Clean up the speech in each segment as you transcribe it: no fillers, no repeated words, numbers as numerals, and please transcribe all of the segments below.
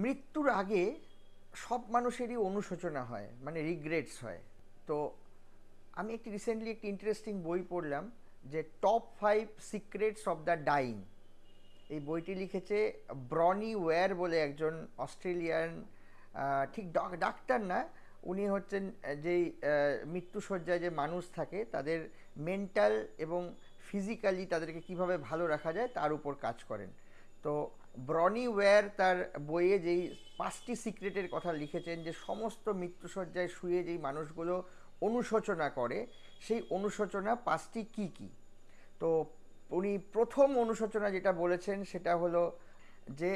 মৃত্যুর আগে সব মানুষেরই অনুশোচনা হয়, মানে রিগ্রেটস হয়। তো আমি রিসেন্টলি একটি ইন্টারেস্টিং বই পড়লাম, যে top 5 secrets of the dyeing. এই বইটি লিখেছে ব্রনি ওয়্যার বলে একজন অস্ট্রেলিয়ান, ঠিক ডাক্তার না, উনি হচ্ছেন যেই মৃত্যুশয্যায় যে মানুষ থাকে তাদের মেন্টাল এবং ফিজিক্যালি তাদেরকে কিভাবে ভালো রাখা যায় তার উপর কাজ করেন। তো ব্রনি ওয়্যার তার বইয়ে যেই 5টি সিক্রেটের কথা লিখেছেন, যে সমস্ত মৃত্যুশয্যায় শুয়ে যেই মানুষগুলো অনুশোচনা করে, সেই অনুশোচনা 5টি কী কী। তো উনি প্রথম অনুশোচনা যেটা বলেছেন সেটা হলো যে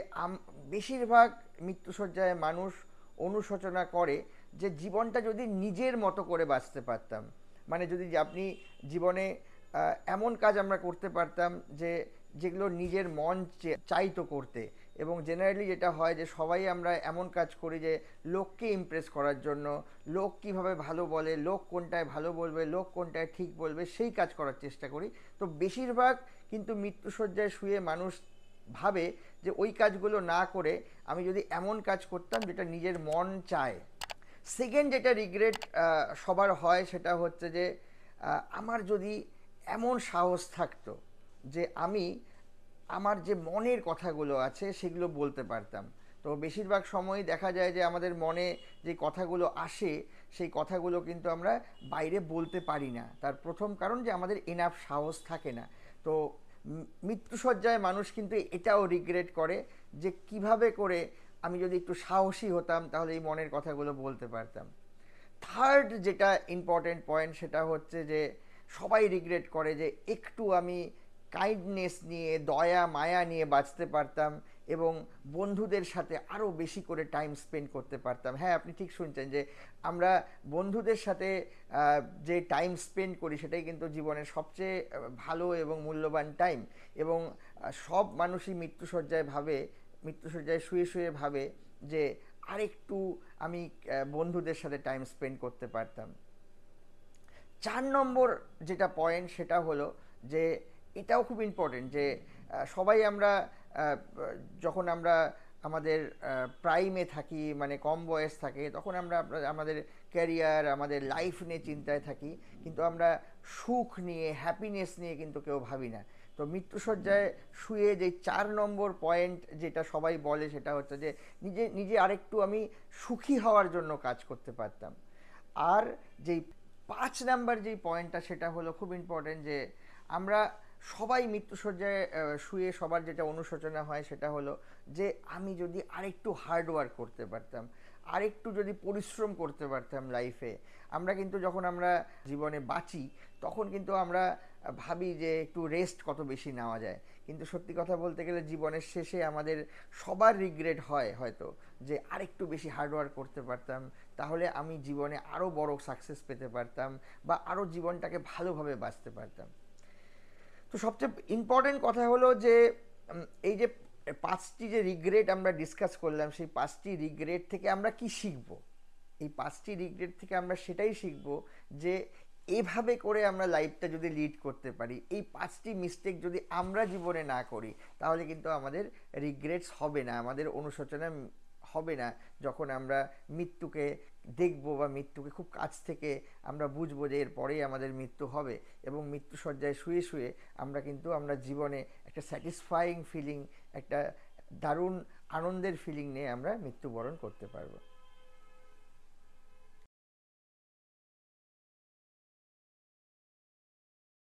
বেশিরভাগ মৃত্যুশয্যায় মানুষ অনুশোচনা করে যে জীবনটা যদি নিজের মতো করে বাঁচতে পারতাম, মানে যদি আপনি জীবনে এমন কাজ আমরা করতে পারতাম যে যেগুলো নিজের মন চাইতো করতে। এবং জেনারেলি যেটা হয় যে সবাই আমরা এমন কাজ করি যে লোককে ইমপ্রেস করার জন্য, লোক কিভাবে ভালো বলে, লোক কোনটায় ভালো বলবে, লোক কোনটায় ঠিক বলবে, সেই কাজ করার চেষ্টা করি। তো বেশিরভাগ কিন্তু মৃত্যুশয্যায় শুয়ে মানুষ ভাবে যে ওই কাজগুলো না করে আমি যদি এমন কাজ করতাম যেটা নিজের মন চায়। সেকেন্ড যেটা রিগ্রেট সবার হয় সেটা হচ্ছে যে আমার যদি এমন সাহস থাকতো যে আমি আমার যে মনের কথাগুলো আছে সেগুলো বলতে পারতাম। তো বেশিরভাগ সময়ই দেখা যায় যে আমাদের মনে যে কথাগুলো আসে সেই কথাগুলো কিন্তু আমরা বাইরে বলতে পারি না। তার প্রথম কারণ যে আমাদের এনাফ সাহস থাকে না। তো মৃত্যুশয্যায় মানুষ কিন্তু এটাও রিগ্রেট করে যে কিভাবে করে আমি যদি একটু সাহসী হতাম তাহলে এই মনের কথাগুলো বলতে পারতাম। থার্ড যেটা ইম্পর্টেন্ট পয়েন্ট সেটা হচ্ছে যে সবাই রিগ্রেট করে যে একটু আমি কাইন্ডনেস নিয়ে, দয়া মায়া নিয়ে বাঁচতে পারতাম এবং বন্ধুদের সাথে আরও বেশি করে টাইম স্পেন্ড করতে পারতাম। হ্যাঁ, আপনি ঠিক শুনছেন যে আমরা বন্ধুদের সাথে যে টাইম স্পেন্ড করি সেটাই কিন্তু জীবনের সবচেয়ে ভালো এবং মূল্যবান টাইম। এবং সব মানুষই মৃত্যুশয্যায় শুয়ে শুয়ে ভাবে যে আরেকটু আমি বন্ধুদের সাথে টাইম স্পেন্ড করতে পারতাম। 4 নম্বর যেটা পয়েন্ট সেটা হলো যে এটাও খুব ইম্পর্টেন্ট, যে সবাই আমরা যখন আমরা আমাদের প্রাইমে থাকি, মানে কম বয়স থাকে, তখন আমরা আমাদের ক্যারিয়ার, আমাদের লাইফ নিয়ে চিন্তায় থাকি, কিন্তু আমরা সুখ নিয়ে, হ্যাপিনেস নিয়ে কিন্তু কেউ ভাবি না। তো মৃত্যুশয্যায় শুয়ে যে 4 নম্বর পয়েন্ট যেটা সবাই বলে সেটা হচ্ছে যে নিজে নিজে আরেকটু আমি সুখী হওয়ার জন্য কাজ করতে পারতাম। আর যেই 5 নাম্বার যেই পয়েন্টটা সেটা হলো খুব ইম্পর্টেন্ট, যে আমরা সবাই মৃত্যুশয্যায় শুয়ে সবার যেটা অনুশোচনা হয় সেটা হলো যে আমি যদি আরেকটু হার্ড ওয়ার্ক করতে পারতাম, আরেকটু যদি পরিশ্রম করতে পারতাম লাইফে। আমরা কিন্তু যখন আমরা জীবনে বাঁচি তখন কিন্তু আমরা ভাবি যে একটু রেস্ট কত বেশি নেওয়া যায়, কিন্তু সত্যি কথা বলতে গেলে জীবনের শেষে আমাদের সবার রিগ্রেট হয় হয়তো যে আরেকটু বেশি হার্ডওয়ার্ক করতে পারতাম, তাহলে আমি জীবনে আরও বড় সাকসেস পেতে পারতাম বা আরও জীবনটাকে ভালোভাবে বাঁচতে পারতাম। তো সবচেয়ে ইম্পর্টেন্ট কথা হলো যে এই যে 5টি যে রিগ্রেট আমরা ডিসকাস করলাম, সেই 5টি রিগ্রেট থেকে আমরা কি শিখব। এই 5টি রিগ্রেট থেকে আমরা সেটাই শিখব যে এভাবে করে আমরা লাইফটা যদি লিড করতে পারি, এই 5টি মিস্টেক যদি আমরা জীবনে না করি, তাহলে কিন্তু আমাদের রিগ্রেটস হবে না, আমাদের অনুশোচনা হবে না। যখন আমরা মৃত্যুকে দেখব বা মৃত্যুকে খুব কাছ থেকে আমরা বুঝবো যে এরপরেই আমাদের মৃত্যু হবে, এবং মৃত্যুশয্যায় শুয়ে শুয়ে আমরা জীবনে একটা স্যাটিসফাইং ফিলিং, একটা দারুণ আনন্দের ফিলিং নিয়ে আমরা মৃত্যুবরণ করতে পারবো।